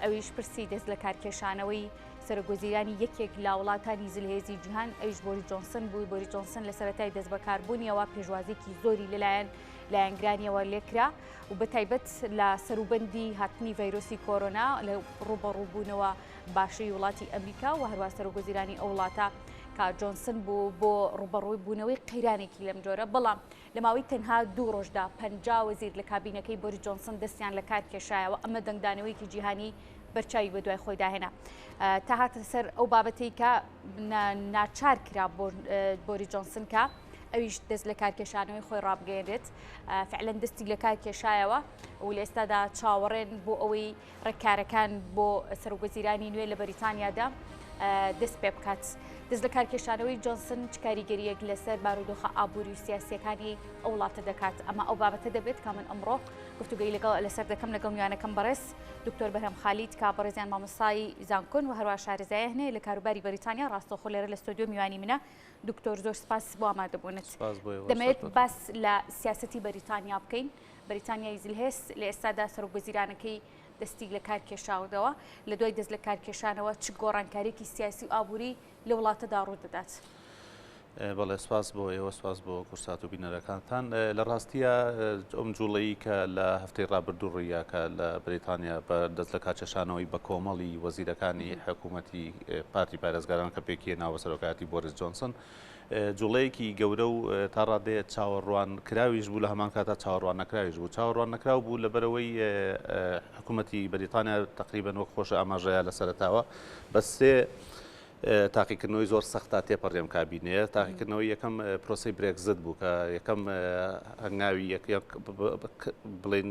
ئەویش پرسی دەست لە کارکێشانەوەی سەرۆکوەزیرانی یەکێک لە وڵاتانی زلهێزی جیهان ئەویش بۆریس جۆنسن بوو. بۆریس جۆنسن لە سەرەتای دەست بەکاربوونیەوە پێشوازێکی زۆری لایەنگرانیەوە لێکرا و بە تایبەت لە سەروبەندی هاتنی ڤایرۆسی کۆرۆنا لە ڕوبەڕووبوونەوە باشەی وڵاتی ئەمریکا و هەروە سەرۆکوەزیرانی ئەو وڵاتە کە جۆنسن بوو بۆ ڕوبەڕووی بوونەوەی قەیرانێکی لەم جۆرە. بەڵام لە ماوەی تەنها 2 ڕۆژدا 50 وەزیر لە کابینەکەی بۆریس جۆنسن دەستیان لە کار کێشایەوە. ئەمە دەنگدانەوەیکی جیهانی بەرچاوی بە دوای خۆی داهێنا تا هاتە سەر ئەو بابەتەی کە ناچار کرا بۆریس جۆنسن کە ئەویش دەست لە کارکێشانەوەی خۆی ڕابگەێنرێت. فعلەن دەستی لە کار کێشایەوە و لە ئێستادا چاوەڕێن بۆ ئەوەی ڕێککارەکان بۆ سەرۆکوەزیرانی نوێ لە بەریتانیادا دەست پێ بکات. دەست لە کارکێشانەوەی جۆنسن چ کاریگەریەک لەسەر بارودۆخە ئابووری و سیاسیەکانی ئەو وڵاتە دەکات. ئەمە ئەو بابەتە دەبێت کە من ئەمڕۆ گفتوگوی لەسەر دەکەم لەگەڵ میوانەکەم بەڕێز دکتۆر بەرهەم خالیت کە بەڕێزیان مامۆستای زانکۆن و هەروە شارەزایە هەنێ لە کاروباری بەریتانیا ڕاستەوخۆ لێرە لە ستۆدیۆ میوانی منە. دکتۆر زۆر سپاس بۆ ئامادەبوونت. دەمەوێت باس لە سیاسەتی بەریتانیا بکەین. بەریتانیای زلهێز لە ئێستادا سەرۆکوەزیرانەکەی دەستی لە کار کێشاودەوە لە دوای دەست لە کارکێشانەوە چ گۆڕانکاریێکی سیاسی و ئابووری لە وڵاتەدا ڕوو دەدات. بەڵێ سپاس بۆ ئێوە سپاس بۆ کورسات و بینەرەکانتان. لە ڕاستیە ئەم جوڵەیی کە لە هەفتەی ڕابردوو ڕیاکە لە بریتانیا بە دەست لە کارکێشانەوەی بە کۆمەڵی وەزیرەکانی حکوومەتی پارتی پارێزگاران کە پێکێناوە سەرۆکایەتی بۆریس جۆنسن جوڵەیەکی گەورە و تا ڕادەیە چاوەڕوان کراویش بوو لە هەمان کاتا چاوەڕوان نەکراویش بوو. چاوەڕوان نەکراو بوو لەبەرەوەی حکوومەتی بەریتانیا تقریبەن وەک خۆشە ئاماژەیە لە سەرەتاوە بە سێ تاقیکردنەوەی زۆر سەختا تێپەڕێم کابینەیە. تاقیکردنەوەی یەکەم پرۆسی برێکزت بوو کە یەکەم هەنگاوی بڵێن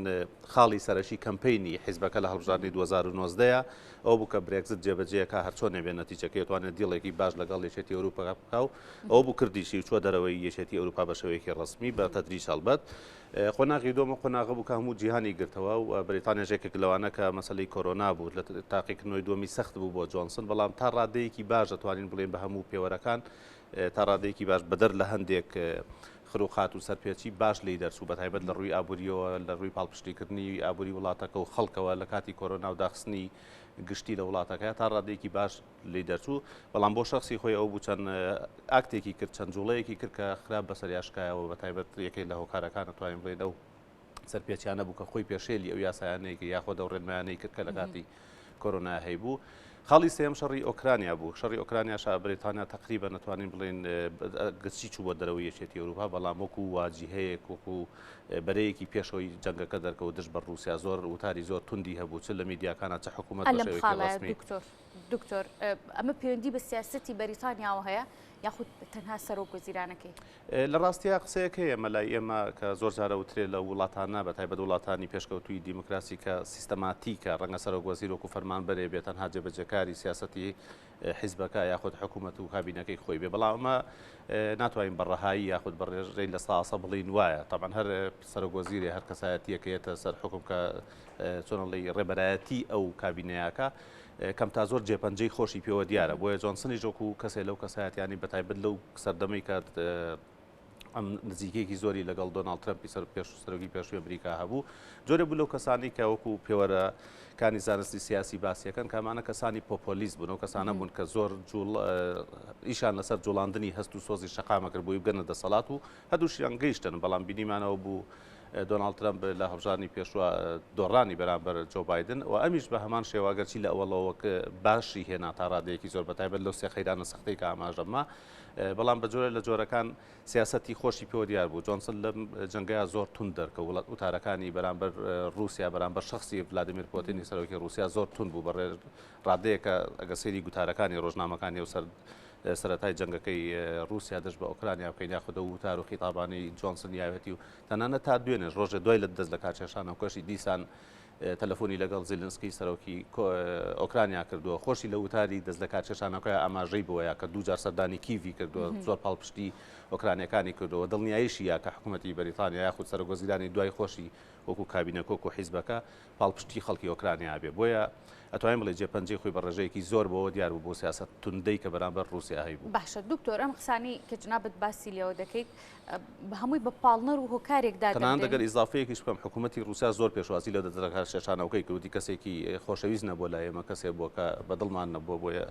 خاڵی سەرەشی کەمپینی حیزبەکە لە هەڵبژاردننی 2019 ئەو بوو کە برێکزت جێبەجێەکە هەرچۆنێ بێ نەتیجەکەی توانێت دیڵێکی باش لەگەڵ یەکێتی ئەوروپا بکاو ئەو بوو کردیشی چوە دەرەوەی یەکێتی ئەوروپا بە شێوەیەکی ڕسمی بە تەدریج هەڵبەت. قۆناغی دۆمە قۆناغە بوو کە هەموو جیهانی گرتەوە و بریتانیا ژێکێک لەوانە کە مەسەلەی کۆرۆنا بوو لە تاقیکردنەوەی دووەمی سەخت بوو بۆ جۆنسن. بەڵام تا ڕادەیەکی باش دەتوانین بڵێن بە هەموو پێوەرەکان تا ڕادەیەکی باش بەدەر لە هەندێک خروقات و سەرپێچی باش لی دەرچوو بە تایبەت لە ڕووی ئابووریەوە لە ڕووی پاڵپشتیکردنی ئابووری وڵاتەکە و خەڵکەوە لە کاتی کۆرۆنا و داخستنی گشتی لە وڵاتەکە تا ڕادەیەکی باش لی دەرچوو. بەڵام بۆ شخصی خۆی ئەو بوو چەند ئاکتێکی کرد چەند جوڵەیەکی کرد کە خراپ بەسەر یاشکایەوە بە تایبەت یەکێک لە هۆکارەکان دەتوانین بڵێن ئەو سەرپێچیانە بوو کە خۆی پێشێلی ئەو یاسایانەیەکی یاخۆ دەوڕێنمایانەی کرد کە لە کاتی کۆرۆنا هەیبوو. خاڵی سێم شەڕی ئۆکرانیا بوو. شەڕی ئۆکرانیاشا بریتانیا تقریبا نتوانین بڵێن گچی چوو بۆ دەرەوەی یەکێتی ئەوروپا. بەڵام وەکو واجهەیەک وەکو بەرەیەکی پێشەوەی جەنگەکە دەرکەوت دژ بە رووسیا زۆر وتاری زۆر توندی هەبوو چ لە میدیاکانە چ حکوومەت بە شێوەیەکی ڕسمی. دکتۆر ئەمە پەیوەندی بە سیاسەتی بەریتانیاوە هەیە یاخود تەنها سەرۆکوەزیرانەکەی؟ لە ڕاستیە قسەیەکە ئێمە لای ئێمە کە زۆر جارە وترێ لە وڵاتانە بە تایبەت وڵاتانی پێشکەوتووی دیموکراسی کە سیستەماتیکە ڕەنگە سەرۆکوەزیر وەکو فەرمانبەرێ بێت تەنها جێبەجێکاری سیاسەتی حیزبەکە یاخود حکوومەت و کابینەکەی خۆی بێ. بەڵام ئەمە ناتوانین بەڕەهایی یاخود بەڕێژەی لە ساسە بڵین وایە. تابان هەر سەرۆکوەزیرێ هەر کەسایەتیەکەیەتە سەر حکوم کە چۆنڵی ڕێبەرایەتی ئەو کابینەیەکە کەم تا زۆر جێپەنجەی خۆشی پێوە دیارە. بۆیە جۆنسنی ژۆک و کەسێک لەو کەسایەتیانی بە تایبەت لەو سەردەمەی کات ئەم نزیکەیەکی زۆری لەگەڵ دۆناڵد ترەمپی سەرۆکی پێشووی ئەمریکا هەبوو. جۆرە بوو لەو کەسانی کە وەکو پێوەرەکانی زانستی سیاسی باسیەکەن کامانە کەسانی پۆپۆلیست بوون. ئەو کەسانە بوون کە زۆر ئیشان لەسەر جوڵاندنی هەست و سۆزی شەقامەکرد بووی بگەنە دەسەڵات و هەردووشیان گەیشتن. بەڵام بینیمانەوە بوو دۆناڵد ترەمپ لە هەڵبژاردننی پێشوە دۆڕانی بەرامبەر جۆ بایدن و ئەمیش بە هەمان شێواگەرچی لە ئەوڵەوە باشی هێنا تا ڕادەیەکی زۆر بە تایبەت لەو سێ خەیرانە سەختەی کە ئاماژەمە. بەڵام بە جۆرە لە جۆرەکان سیاسەتی خۆشی پێوە دیار بوو. جۆنسن لەم جەنگەیە زۆر تون دەرکە وتارەکانی بەرامبەر رووسیا بەرامبەر شخصی ڤلادیمیر پۆتینی سەرۆکی رووسیا زۆر تون بوو. بەڕێ ڕادەیەکە ئەگە سەیری گوتارەکانی ڕۆژنامەکانی و سەرەتای جەنگەکەی رووسیا دەست بە ئۆکرانیا بکەین یاخود وتار و خیتابانی جۆنسن یاوێتی و تەنانەت تا دوێنێ ڕۆژە دوای لە دەست لە کارکێشانە و کەشی دیسان تەلەفۆنی لەگەڵ زیلنسکی سەرۆکی ئۆکرانیا کردووە. خۆشی لە وتاری دەست لە کارکێشانەکەی ئاماژەی بووە کە دوو جار سەردانی کیڤی کردووە زۆر پاڵپشتی ئۆکرانیەکانی کردەوە. دڵنیاییشی یا کە حکوومەتی بەریتانیا یاخود سەرۆکوەزیرانی دوای خۆشی وەکو کابینەکۆک و حیزبەکە پاڵپشتی خەڵکی ئۆکرانیا بێ بۆیە ئەتوانین بڵێ جێپەنجەی خۆی بە ڕێژەیەکی زۆر بەوە دیار بوو بۆ سیاست توندەی کە بەرامبەر رووسیا هەیبوو. باشە دکتۆر ئەم قسانی کە جنابەت باسی لێەوە دەکەیت هەمووی بە پاڵنەر و هۆکارێکدا تەنانەت دەگەر ئیزافەیەکیش بکەم حکوومەتی رووسیا زۆر پێشوازی لە دەستەکە شێشانەوەکەی کەوتی کەسێکی خۆشەویست نەبووە لای ئێمە کەسێک بووە کە بەدڵمان نەبووە بۆیە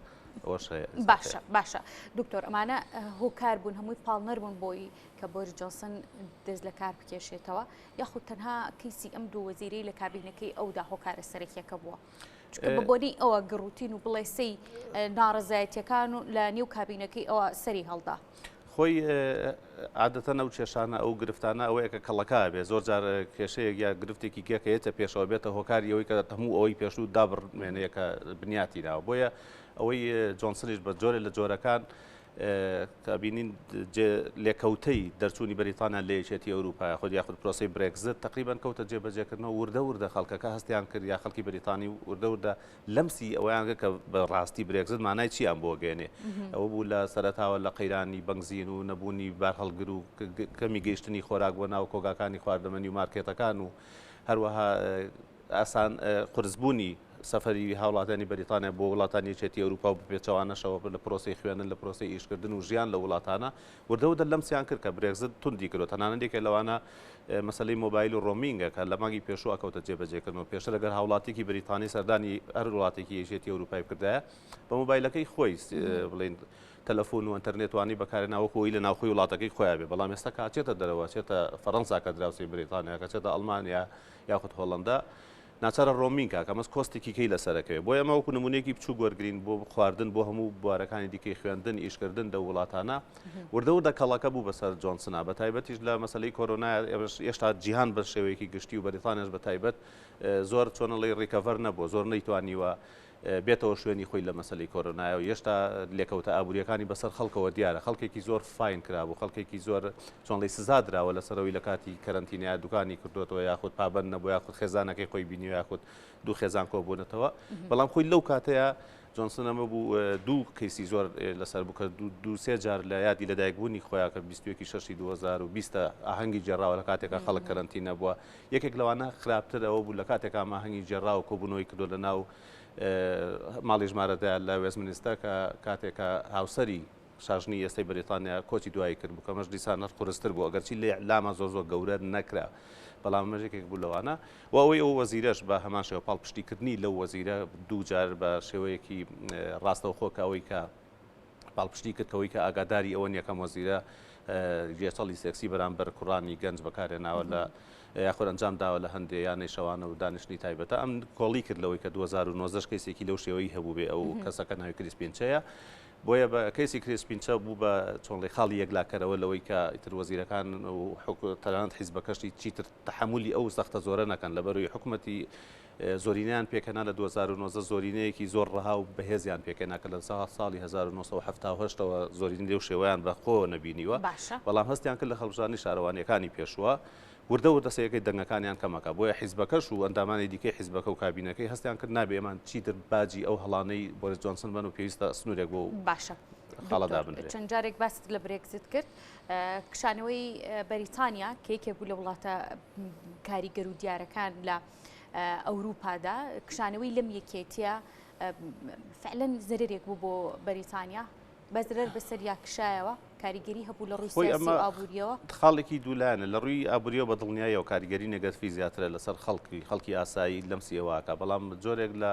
ئەوەش هەیە. باشە دکتۆر ئەمانە هۆکار بوون هەمووی پاڵنەر بوون بۆی کە بۆریس جۆنسن دەست لە کار بکێشێتەوە یاخود تەنها کەیسی ئەم دوو وەزیرەی لە کابینەکەی ئەودا هۆکارە سەرەکیەکە بووە چونکە بەبوونی ئەوە گڕوتین و بڵێ سەی ناڕزایەتیەکان و لە نێو کابینەکەی ئەوە سەری هەڵدا. خۆی عادەتەن ئەو کێشانە ئەو گرفتانە ئەوەیە کە کەڵەکە بێ زۆر جار کێشەیەک یا گرفتێکی گێکەیەتە پێشەوە بێتە هۆکاری ئەوەی کە هەموو ئەوەی پێشوو دابڕمێنەیەکە بنیاتی ناوە بۆیە ئەوەی جۆنسنیش بە جۆرە لە جۆرەکان کابینین لێکەوتەی دەرچوونی بەریتانیا لە یەکێتی ئەوروپا خۆ یاخود پرۆسی برێکزت تقریبان کەوتە جێبەجێکردنەوە وردە خەڵکەکە هەستیان کرد یا خەڵکی بەریتانی وردە لەمسی ئەویانگە کە بە ڕاستی برێکزت مانای چیان بۆ گەێنێ ئەوە بوو لە سەرەتاوە لە قەیرانی بنزین و نەبوونی بارهەڵگر و کەمی گەیشتنی خۆراک بۆ ناو کۆگاکانی خواردەمەنی و مارکێتەکان و هەروەها ئاسان قرسبوونی سەفەری هاوڵاتانی بەریتانیا بۆ وڵاتانی یەکێتی ئەوروپا و بپێچەوانەشەوە لە پرۆسی خوێنن لە پرۆسی ئیشکردن و ژیان لە وڵاتانە وردە لەمسیان کرد کە برێکزت توندی کردو تەنانەتێکە لەوانە مەسەلەی مۆبایل و ڕۆمینگە کە لە مانگی پێشوە کەوتە جێبەجێکردنەوە پێشتر لەگەر هاوڵاتێکی بریتانی سەردانی هەر وڵاتێکی یەکێتی ئەوروپای کردایە بە مۆبایلەکەی خۆی بڵێن تەلەفۆن و ئینتەرنێت بەکارهێناوەکەوەی لە ناوخۆی وڵاتەکەی خۆیان بێ بەڵام ئێستا کاچێتە دەرەوە چێتە فەڕەنسا کە دراوسی بریتانیا کە چێتە ئەڵمانیا یاخود هۆڵەندا ناچارە ڕۆمینکە کە مەس کۆستێکی کەی لەسەرەکەوێت بۆ ئەمە وەکو نمونێکی بچوو گوەرگرین بۆ خواردن بۆ هەموو بوارەکانی دیکەی خوێندن ئیشکردن لە وڵاتانە وردە کەڵەکە بوو بەسەر جۆنسنا بە تایبەتیش لە مەسەلەی کۆرۆنا ئێشتا جیهان بە شێوەیەکی گشتی و بەریتانیاش بە تایبەت زۆر چۆنەڵی ڕیکەڤەر نەبووە زۆر نەیتوانیوە بێتەوە شوێنی خۆی لە مەسەلەی کۆرۆنایە و هێشتا لێکەوتە ئابوووریەکانی بەسەر خەڵکەوە دیارە خەڵکێکی زۆر فاین کرابوو خەڵکێکی زۆر چۆنڵی سزادراوە لەسەرەوەی لە کاتی کەرەنتینیا دوکانی کردوەوە یاخود پابەند نەبوو یاخود خێزانەکەی خۆی بینی یاخود دوو خێزان کۆبوونەتەوە بەڵام خۆی لەو کاتەیە جۆنسن ئەمە بوو دوو کەیسی زۆر لەسەر بوو کە دوو سێ جار لە یادی لەدایکبوونی خۆیان کرد 21 2020 ئاهەنگی جێراوە لە کاتێکە خەڵک کەرەنتینە بووە یەکێک لەوانە خراپترەوە بوو لە کاتێکا ئاهەنگی جێراوە کۆبوونەوەی کردو لە ناو ماڵی ژمارەدا لە وێستمینستەر کە کاتێکە هاوسەری شاژنی ئێستای بەریتانیا کۆچی دوایی کرد بوو کەمەش دیسان نەر قورستر بوو ئەگەرچی لێ لامە زۆر گەورە نەکرا بەڵام مەژێکێک بوو لەوانە و ئەوەی ئەو وەزیرەش بە هەمان شێوە پاڵپشتیکردنی لەو وەزیرە دوو جار بە شێوەیەکی ڕاستەوخۆکە ئەوەی کە پاڵپشتی کردەوەی کە ئاگاداری ئەوە یەکەم وەزیرە جێچەڵی سێکسی بەرامبەر کوڕانی گەنج بەکارهێناوە لە یاخۆر ئەنجام داوە لە هەندێک یانەی شەوانە و دانیشتنی تایبەتە ئەم کۆڵی کرد لەوەی کە 2009 کەسێکی لەو شێوەی هەبوو بێ ئەو کەسەکە ناوی کریسپینچەیە بۆیە بە کەیسی کریسپینچە بوو بە چۆنڵی خاڵی یەکلاکەرەوە لەوەی کە ئیتر وەزیرەکان و تەنانەت حیزبەکەشی چیتر تەحملی ئەو سەختە زۆرە نەکەن لەبەروی حکوومەتی زۆرینیان پێکەنا لە 2009 زۆرینەیەکی زۆر ڕەها و بەهێزیان پێکەنا کە لە ساڵی 1970ەوە زۆرینی لەو شێوەیان بەخۆ نەبینیوە بەڵام هەستیان کرد لە خەڵبژانی شارەوانیەکانی پێشوە وردە سەیەکەی دەنگەکانیان کەمەکە بۆیە حیزبەکەش و ئەندامانی دیکەی حیزبەکە و کابینەکەی هەستیان کرد نابێ ئەمان چیتر باجی ئەو هەڵانەی بۆریس جۆنسن بن و پێویستە سنوورێک بۆ باشە خاڵەدا بنرێت چەند جارێک باست لە برێکزت کرد کشانەوەی بەریتانیا کە یەکێک بوو لە وڵاتە کاریگەر و دیارەکان لە ئەوروپادا کشانەوەی لەم یەکێتیە فعلەن زەرێک بوو بۆ بەریتانیا بەزرەر بەسەر یا کشایەوە کاریگەری هەبوو لە ڕووی سیاسی و ئابوووریەوە خاڵێکی دوولانە لە ڕووی ئابووریەوە بە دڵنیایەوە کاریگەری نەگەتفی زیاترە لەسەر خەڵکی ئاسایی لەمسیەوەکە بەڵام جۆرێک لە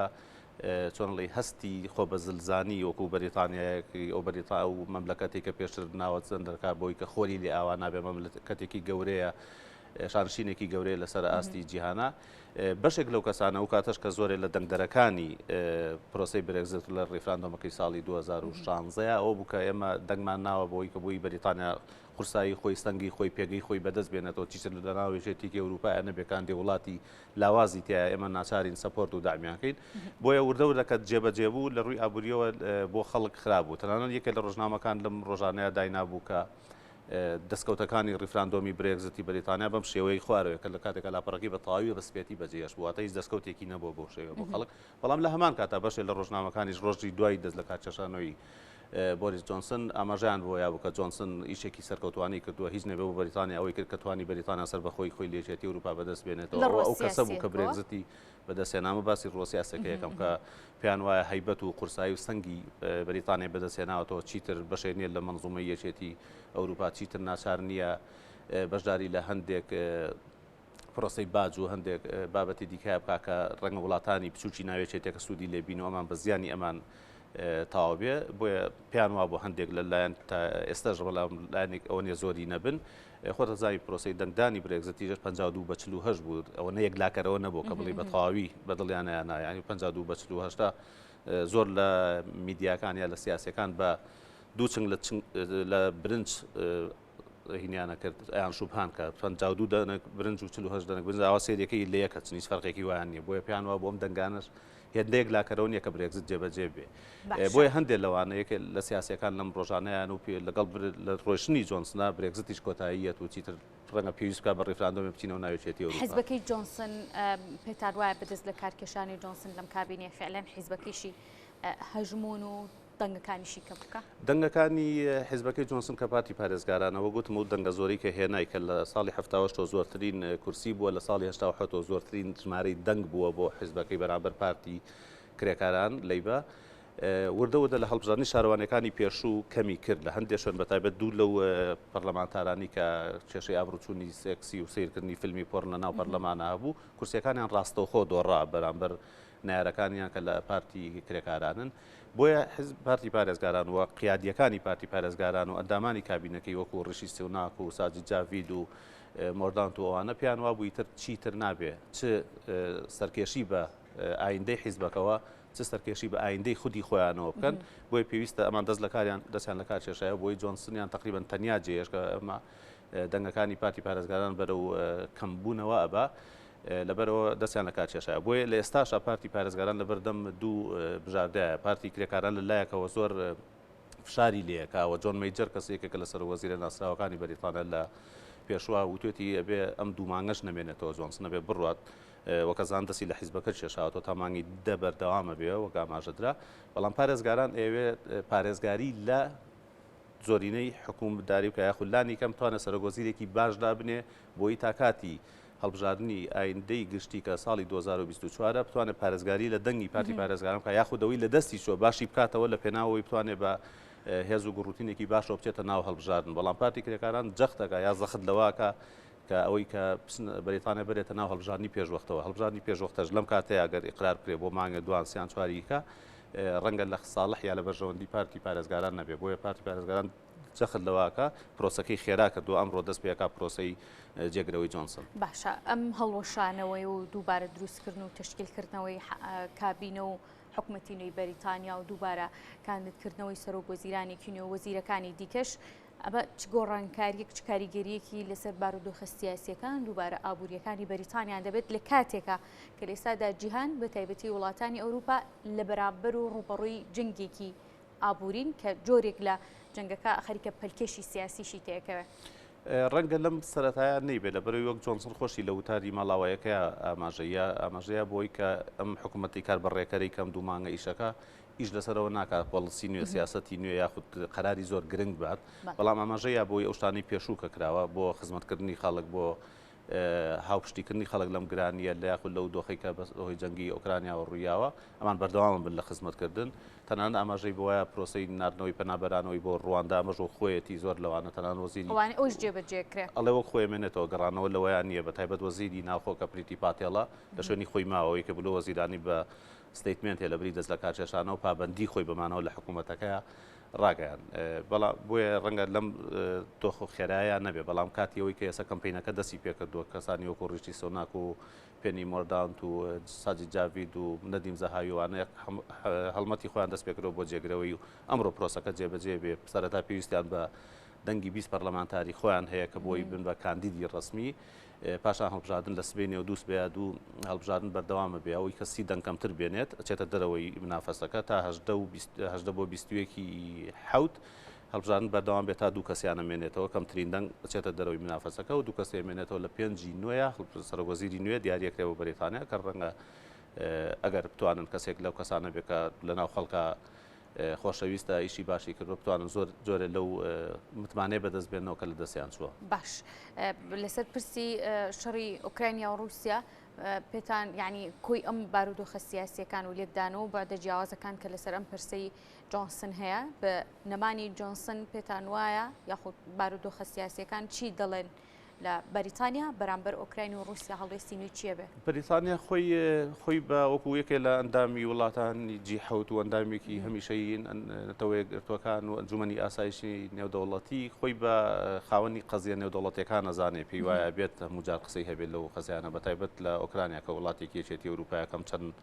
چۆنڵی هەستی خۆ بە زلزانی وەکو بەریتانیایەکی ئەو بەریتا و مەملەکەتی کە پێشتر ناوە چەند دەرکا بۆی کە خۆری لێ ئاوا نابێ مەملەکەتێکی گەورەیە شانشینێکی گەورەیە لەسەر ئاستی جیهانە بەشێک لەو کەسانە و کاتەش کە زۆرێک لە دەنگدەرەکانی پرۆسی برێکزت لە ڕیفراندۆمەکەی ساڵی 2016 ئەوە بوو کە ئێمە دەنگمان ناوە بۆی کە بووی بەریتانیا قورسایی خۆی سەنگی خۆی پێگەی خۆی بەدەست بێنێتەوە چیتر لە ناوێژێتێکی ئەوروپای نەبێکان دێ وڵاتی لاوازی تایە ئێمە ناچارین سەپۆرت و دامیانکەین بۆیە وردەکە جێبەجێ بوو لە ڕووی ئابووریەوە بۆ خەڵک خراپ بوو تەنانەت یەکێک لە ڕۆژنامەکان لەم ڕۆژانەیە داینابوو کە دەستکەوتەکانی ڕیفراندۆمی برێکزتی بەریتانیا بەم شێوەی خوارەوە کە لە کاتێکە لاپەڕەکەی بە تەواوی بەسپێتی بەجێش بوواتە هیچ دەستکەوتێکی نەبووە بۆ شێوە بۆ خەڵک بەڵام لە هەمان کاتە بەشێک لە ڕۆژنامەکانیش ڕۆژی دوای دەست لە کاتچەشانەوەی بۆریس جۆنسن ئاماژیان بۆ یا بکە جۆنسن ئیشێکی سەرکەوتوانی کردووە هیچ نەبێ بۆ بەریتانیا ئەوەی کرد کە توانی بەریتانیا سەر بەخۆی خۆی لێچێتی ئەوروپا بەدەست بێنێتەوە ئەو کەسە بوو کە برێگزتی بەدەستێنامە باسی ڕۆسیاسەکە یەکەم کە پێیان وایە هەیبەت و قورسایی و سەنگی بەریتانیا بەدەستێناوەتەوە چیتر بەشێ نیە لە منزومەی یەکێتی ئەوروپا چیتر ناچار نییە بەشداری لە هەندێک پرۆسی باج و هەندێک بابەتی دیکە بکا کە ڕەنگە وڵاتانی بچوکی ناوێچێتێکە سوودی لێبینەوە ئەمان بە زیانی ئەمان تەواو بێ بۆیە پێیان وا بۆ هەندێک لەلایەن تا ئێستاژ بەڵام لایەنێک ئەوە نیە زۆری نەبن خۆتە زای پرۆسی دەنگدانی برێگزەتیژش 52 بە 48 بوو ئەوە نە یەک لاکەرەوە نەبوو کە بڵی بە تەواوی بەدڵیانیان نایانی 52 بە 48 زۆر لە میدیاکان یا لە سیاسەکان بە دوو چنگ لە برنج هینیانە کرد ئەیان شوبهان کە 52 دەنگ برنج و 48 دەنگ برنج ئاوا سێریەکەی لە یەکە چنیش فەرقێکی وایان نیە بۆیە پێیان وا بۆم دەنگانش هێندەیەک لاکەرەوە نیە کە برێگزت جێبەجێ بێ بۆیە هەندێک لەوانەیە لە سیاسەکان لەم ڕۆژانەیان و لەگەڵ لە ڕۆشنی جۆنسنا برێگزتیش کۆتاییەت و چیتر ڕەنگە پێویست بکات بە ڕێفراندۆمی بچینەوە ناوێچێتی ئەوروپا. حیزبەکەی جۆنسن پێتان وایە بەدەست لە کارکێشانی جۆنسن لەم کابینێ فعلەن حیزبەکەیشی هەژمون و دەنگەکانیشی کە بکە دەنگەکانی حیزبەکەی جۆنسن کە پارتی پارێزگارانەوە گوتم و دەنگە زۆری کە هێنای کە لە ساڵی 1970 زۆرترین کورسی بووە لە ساڵی 1970 زۆرترین ژمارەی دەنگ بووە بۆ حیزبەکەی بەرامبەر پارتی کرێکاران لەیبە وردەوردە لە هەڵبژاردننی شارەوانەکانی پێشوو کەمی کرد لە هەندێک شوێن بەتایبەت دوو لەو پەرلەمانتارانی کە کێشەی ئابروچوونی سێکسی و سیرکردنی فیلمی پۆڕن لە ناو پەرلەمانە هەبوو کورسیەکانیان ڕاستەوخۆ دۆڕا بەرامبەر نایارەکانیان کە لە پارتی کرێکارانن بۆیە حزب پارتی پارێزگاران و قیادیەکانی پارتی پارێزگاران و ئەندامانی کابینەکەی وەکو ڕشی سێوناک و ساجی جاوید و مۆردانت و ئەوانە پیان وا بووی تر چیتر نابێ چ سەرکێشی بە ئایندەی حیزبەکەوە چ سەرکێشی بە ئایندەی خودی خۆیانەوە بکەن بۆی پێویستە ئەمان دەست لە کاریان دەستیان لە کار کێشایە بۆی جۆنسنیان تقریبا تەنیا جێشکە ئەمە دەنگەکانی پارتی پارێزگاران بەرەو کەمبوونەوە ئەبا لەبەرەوە دەستیان لە کار کێشایە بۆیە لە ئێستاشا پارتی پارێزگاران لەبەردەم دوو بژاردەیە پارتی کرێکاران لەلایەکەوە زۆر فشاری لێکەوە جۆن مەیجەر کەسێکێکە لە سەر وەزیرە ناسراوەکانی بەریتانیا لە پێشوا وتێتی ئەبێ ئەم دوو مانگەش نەمێنێتەوە جۆنسن نەبێ بڕات وەکەزان دەستی لە حیزبەکە کێشاوەوە تا مانگی دە بەردەوامە بێ وەک ئاماژەدرا بەڵام پارێزگاران ئێوێ پارێزگاری لە زۆرینەی حکوومەتداری بکە یاخولانی کەم توانە سەرۆگۆزیرێکی باشدا بنێ بۆی تاکاتی هەڵبژاردننی ئایندەی گشتی کە ساڵی 2024 بتوانێت پارێزگاری لە دەنگی پارتی پارێزگاران کە یاخودەوەی لە دەستی چۆ باشی بکاتەوە لە پێناوەی بتوانێت بە هێز و گڕوتینێکی باشەوە بچێتە ناو هەڵبژاردن بەڵام پارتی کرێکاران جەختەکە یا زەخت لەواکە کە ئەوەی کە بەریتانیا بێتە ناو هەڵبژاردننی پێشوەختەوە هەڵبژاردننی پێشوەختەش لەم کاتەیە ئەگەر ئیقرار بکرێ بۆ مانگە دوان سیان چواریکە ڕەنگە لە ساڵح یا لە بەرژەوەندی پارتی پارێزگاران نەبێ بۆیە پارتی پارێزگاران جەخت لەواکە پرۆسەکەی خێرا کردو ئەمڕۆ دەست پێکا پرۆسەی جێگرەوەی جۆنسن باشە ئەم هەڵوەشانەوەی و دووبارە دروستکردن و تشکیلکردنەوەی کابینە و حکوومەتی نوێی بەریتانیا و دووبارە کاندیدکردنەوەی سەرۆکوەزیرانێکی نوێ وەزیرەکانی دیکەش ئەمە چ گۆڕانکاریەک چ کاریگەریەکی لەسەر بارودۆخە سیاسیەکان دووبارە ئابوووریەکانی بەریتانیان دەبێت لە کاتێکە کە لێستادا جیهان بە تایبەتی وڵاتانی ئەوروپا لە بەرامبەر و ڕوبەڕووی جنگێکی ئابوورین کە جۆرێک لە جنگەکە خەریکە پەلکێشی سیاسیشی تێکەوە ڕەنگە لەم سەرەتایە نەیبێت لەبەرەوەی وەک جۆنسن خۆشی لە وتاری ماڵاوایەکەیە ئاماژەیە بۆی کە ئەم حکوومەتی کار بەڕێکەری کەم دوو مانگە ئیشەکە ئیش لەسەرەوە ناکات پۆلیسی نوێ سیاسەتی نوێ یاخود قەراری زۆر گرنگ بات بەڵام ئاماژەیە بۆی ئەو شتانەی پێشوو کە کراوە بۆ خزمەتکردنی خەڵک بۆ هاوپشتیکردنی خەڵک لەم گرانیە لە یاخود لەو دۆخی کە بەهۆی جەنگی ئۆکرانیا و ڕوویاوە ئەمان بەردەوام بن لە خزمەتکردن تەنانەت ئاماژەی بۆیە پرۆسەی ناردنەوەی پەنابەرانەوەی بۆ ڕواندا ئەمەش و خۆیەتی زۆر لەوانە تەنان وەزیری ئەوش جێبەجێکرێت ئەڵێ وەک خۆی مێنێتەوە گەڕانەوە لەوەیان نییە بە تایبەت وەزیری ناوخۆکە پریتی پاتێڵە لە شوێنی خۆی ماوەی کە بلو وەزیرانی بە ستیتمنت هەیە لەبری دەست لە کارکێشانە و پابەندی خۆی بمانەوە لە حکوومەتەکەیە ڕاگەیان بەڵام بۆیە ڕەنگە لەم تۆخ و خێرایە نەبێ بەڵام کاتیەوەی کە ئێستا کەمپینەکە دەستی پێکردووە کەسانی وەکو ڕشتی سۆناک و پێنی مۆردانت و ساجی جاوید و نەدیم زەهایوانەیە هەڵمەتی خۆیان دەست پێکردەوە بۆ جێگرەوەی و ئەمڕۆ پرۆسەکە جێبەجێ بێ سەرەتا پێویستیان بە دەنگی 20 پەرلەمانتاری خۆیان هەیە کە بۆی بن بە کاندیدی ڕسمی پاشان هەڵبژاردن لە سبێنێ و دووس بێ دوو هەڵبژاردن بەردەوامە بێ ئەوەی کەسی دەنگکەمتر بێنێت ئەچێتە دەرەوەی منافەسەکە تا 18 بۆ 21 حوت هەڵبژاردن بەردەوام بێت تا دوو کەسیانە مێنێتەوە کەمترین دەنگ ئەچێتە دەرەوەی منافەسەکە و دوو کەسێ مێنێتەوە لە 5 نوێە سەرۆکوەزیری نوێ دیاریەکرێەوە بەریتانیا کە ڕەنگە ئەگەر بتوانن کەسێک لەو کەسانە بێت کە لەناو خەڵکە خۆشەویستە ئیشی باشی کردو بتوانن زۆر جۆرە لەو متمانەیە بەدەست بێنەوە کە لە دەستیان چووە. باش لەسەر پرسی شەڕی ئۆکراینیا و رووسیا پێتان یعنی کۆی ئەم بارودۆخە سیاسیەکان و لێکدان و بەدە جیاوازەکان کە لەسەر ئەم پرسەی جۆنسن هەیە بە نەمانی جۆنسن پێتان وایە یاخود بارودۆخە سیاسیەکان چی دەڵێن لە بەریتانیا بەرامبەر ئۆکراین و رووسیا هەڵوێستینی چیە بێ؟ بەریتانیا خۆی بە وەکو یەکێ لە ئەندامی وڵاتانی جیحەوت و ئەندامێکی هەمیشەیی نەتەوەیە گرتوەکان و ئەنجومەنی ئاسایشی نێودەوڵەتی خۆی بە خاوەنی قەزیە نێودەوڵەتیەکان نەزانێ پێی وایە بێت هەموو جار قسەی هەبێت لەو قەزیانە بەتایبەت لە ئۆکرانیا کە وڵاتێکی یەکێتی ئەوروپایەکەم چەند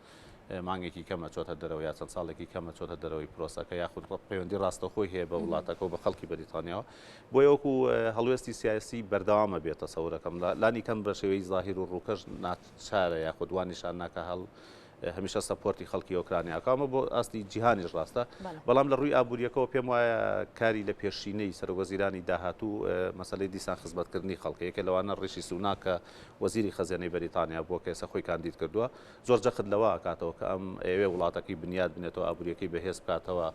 مانگێکی کەمە چۆتە دەرەوە یا چەند ساڵێکی کەمە چۆتە دەرەوەی پرۆسەکە یاخود پەیوەندی ڕاستەخۆی هەیە بە وڵاتەکە و بە خەڵکی بەریتانیاوە بۆیە وەکو هەڵوێستی سیاسی بەردەوامە بێتە سەورەکەم لانی کەم بە شێوەی زاهیر و ڕووکەش ناچارە یاخود وانیشان ناکە هەڵ هەمیشە سەپۆرتی خەڵکی ئۆکرانیا کامە بۆ ئاستی جیهانیش ڕاستە بەڵام لە ڕووی ئابوووریەکەەوە پێم وایە کاری لە پێشینەی سەرۆکوەزیرانی داهاتوو مەسەلەی دیسان خزمەتکردنی خەڵکی یەکێ لەوانە ڕیشی سوناکە وەزیری خەزیانەی بەریتانیا بۆ کێسە خۆی کاندید کردووە زۆر جەخت لەوە ئاکاتەوە کە ئەم ئێوێ وڵاتەکەی بنیاد بنێتەوە ئابوووریەکەی بەهێز بکاتەوە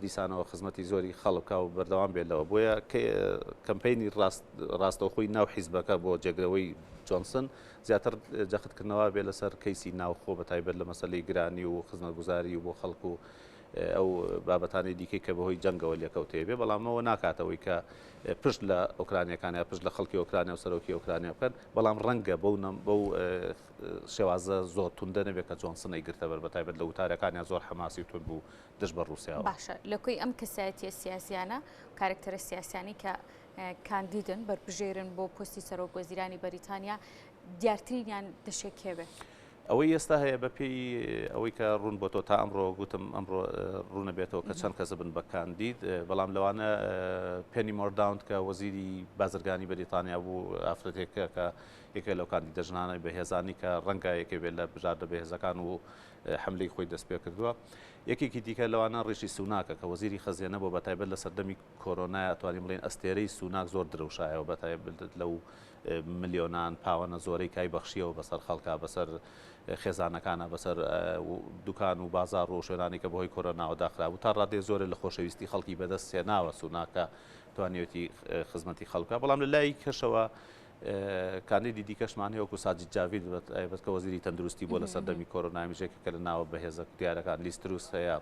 دیسانەوە خزمەتی زۆری خەڵکا و بەردەوام بێتەوە بۆیە کەمپینی ڕاستەوخۆی ناو حیزبەکە بۆ جێگرەوەی جۆنسن زیاتر جەختکردنەوە بێ لەسەر کەیسی ناوخۆ بەتایبەت لە مەسەلەی گرانی و خزمەتگوزاری و بۆ خەڵکو و ئەو بابەتانی دیکەی کە بەهۆی جەنگەوە لێکەوتێ بێ بەڵامەوە ناکاتەوەی کە پشت لە ئۆکرانیەکان یا پشت لە خەڵکی ئۆکرانیا و سەرۆکی ئۆکرانیا بکەن بەڵام ڕەنگە بەو شێوازە زۆر توندە نەبێت کە جۆنسن ئەیگرتە بەر بەتایبەت لە وتارەکانیان زۆر حەماسی تون بوو دژ بە رووسیاوە. باشە لەکوی ئەم کەسایەتیە سیاسیانە کارکتەرە سیاسیانی کە کاندیدن بەربژێرن بۆ پۆستی سەرۆکوەزیرانی بەریتانیا دیارترینیان دەشێکێ بێ؟ ئەوەی ئێستا هەیە بە پێی ئەوەی کە ڕوون بۆ تۆ تا ئەمڕۆ گوتم ئەمڕۆ ڕوونە بێتەوە کە چەند کەس بن بە کاندید بەڵام لەوانە پێنی مۆرداوند کە وەزیری بازرگانی بەریتانیا بوو ئافرەتێکە کە یەکێ لەو کاندیدە ژنانەی بەهێزانی کە ڕەنگە یەکێ بێت لە بژاردە بەهێزەکان و حملەی خۆی دەست پێ کردووە یەکێکی دیکە لەوانە ڕیشی سوناکە کە وەزیری خەزیانە بۆ بەتایبەت لە سەردەمی کۆرۆنای ئەتوانین بڵێن ئەستێرەی سوناک زۆر درەوشایەوە بەتایبەت لەو ملیۆنان پاوەنە زۆرەی کای بەخشیەوە بەسەر خەڵکا بەسەر خێزانەکانە بەسەر دوکان و بازار و شوێنانی کە بەهۆی کۆرۆناوە داخرابوو تا ڕادێ زۆرە لە خۆشەویستی خەڵکی بەدەست هێناوە سوناکە توانێتی خزمەتی خەڵکا بەڵام لە لای کەشەوە کاندیدی دیکەشمان هەیە وەکو ساجید جاوید بەتایبەت کە وەزیری تەندروستی بۆ لە سەردەمی کۆرۆنای مژێکە کە لە ناوە بەهێزە دیارەکان لیستروس هەیە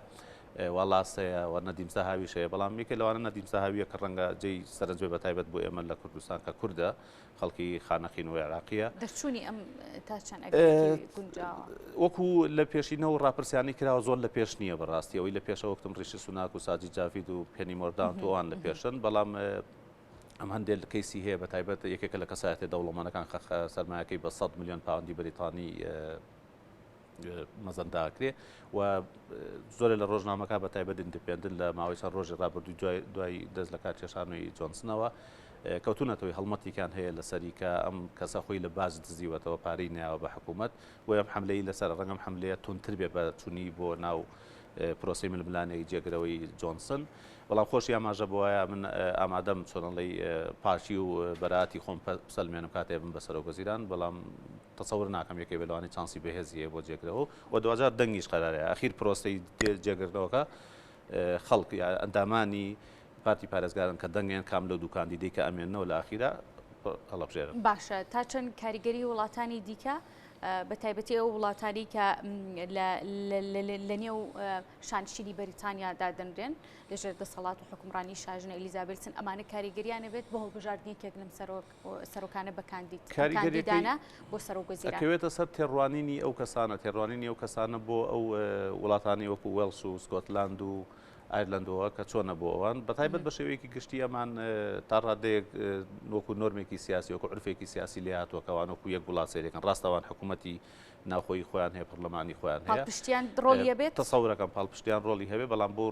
وەڵاس هەیە و نەدیم سەهاویش هەیە بەڵام یەکێ لەوانە نەدیم سەهاویە کە ڕەنگە جێی سەرنجێ بەتایبەت بۆ ئێمە لە کوردستان کە کووردە خەڵکی خانەخین و عێراقیە دەرچوونی ئەم تا چەند گونجاوە وەکو لە پێشینەوە ڕاپرسیانی کراوە زۆر لە پێش نییە بەڕاستی ئەوەی لە پێشەوە وەکتم ڕیشی سوناک و ساجید جاوید و پێنی مۆرداوند ئەوان لە پێشن بەڵام ئەم هەندێک کەیسی هەیە بەتایبەت یەکێکە لە کەسایەتی دەوڵەمەندەکان سەرمایەکەی بە 100 ملیۆن پاوەندی بەریتانی مەزەنداکرێ و زۆرە لە ڕۆژنامەکە بەتایبەت ئیندیپێندنت لە ماوەی چەند ڕۆژی ڕابردووی دوای دەست لە کارکێشانەوەی جۆنسنەوە کەوتونەتەوەی هەڵمەتێکیان هەیە لەسەری کە ئەم کەسە خۆی لە باج دزیوەتەوە پارەی ناوە بە حکوومەت و ئەم حملەی لەسەر ڕەنگەم حملەیە تونتر بێ بە چوونی بۆ ناو پرۆسی ململانەی جێگرەوەی جۆنسن بەڵام خۆشی ئاماژە بۆایە من ئامادەم چۆنڵی پاشی و بەراتی خۆم سەلمێنم کاتێ بم بە سەرۆکوەزیران بەڵام تەسەور ناکەم یەکێ بێلوانی چانسی بەهێزیە بۆ جێگرەوە و دوجار دەنگیش قەرارەیە ئەخیر پرۆستەی جێگردنەوەکە خەڵک ئەندامانی پارتی پارێزگارن کە دەنگیان کام لە دوو کاندیدەی کە ئەمێنەوە لە ئاخیرا هەڵەبژێرن. باشە تا چەند کاریگەری وڵاتانی دیکە بە تایبەتی ئەو وڵاتانی کە لە نێو شانشینی بەریتانیادا دەنرێن لەژێر دەسەڵات و حکومڕانی شاژنە ئەلیزابێتن ئەمانە کاریگەریانە بێت بۆ هەڵبژاردنێکێک لەم سەرۆکانە بە کاندیدانە بۆ سەرۆکوەزیران ئەکەوێتە سەر تێڕوانینی ئەو کەسانە تێڕوانینی ئەو کەسانە بۆ ئەو وڵاتانی وەکو وێڵس و سکۆتلاند و ئایرلندەوە کە چۆنە بۆ ئەوان بەتایبەت بە شێوەیەکی گشتی ئەمان تا ڕادەیەک وەکو نۆرمێکی سیاسی وەکو عرفێکی سیاسی لێ هاتووەکەوان وەکو یەک وڵات سێرەکەن ڕاستەوان حکوومەتی ناوخۆی خۆیان هەیە پەرلەمانی خۆیان هەیە پاڵپشتیان ڕۆڵی بێت تەسەورەکەم پاڵپشتیان ڕۆڵی هەبێ بەڵام بۆ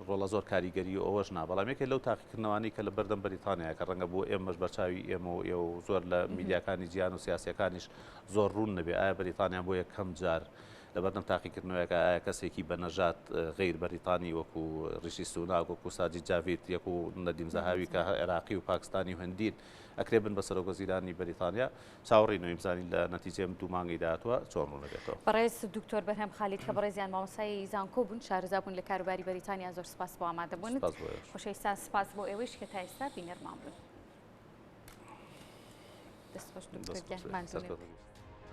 ڕۆڵە زۆر کاریگەری و ئەوەش نا بەڵام یەکێک لەو تاقیکردنەوانی کە لە بەردەم بەریتانیا کە ڕەنگە بۆ ئێمەش بەرچاوی ئێمە و زۆر لە میدیاکانی جیهان و سیاسیەکانیش زۆر ڕوون نەبێ ئایا بەریتانیا بۆ یەکەم جار لە بەردەم تاقیکردنەوەیەکە ئایا کەسێکی بە نەژات غیر بەریتانی وەکو ڕیشی سوناک وەکو ساجی جاوید یەک و نەدیم زەهاوی کە عێراقی و پاکستانی و هەندین ئەکرێ بن بە سەرۆکوەزیرانی بەریتانیا چاوەڕێینەوەی بزانین لە نەتیجەم دوو مانگی داهاتوە چۆن ڕوونەبێتەوە. بەڕێز دکتۆر بەرهەم خالید کە بەڕێزیان مامۆستای زانکۆ بوون شارەزا بوون لە کاروباری بەریتانیا زۆر سپاس بۆ ئامادەبوونت. خۆشەویستان سپاس بۆ ئێوەش کە تا ئێستا بینەرمان بوون. دەست بەش دکتۆر گیان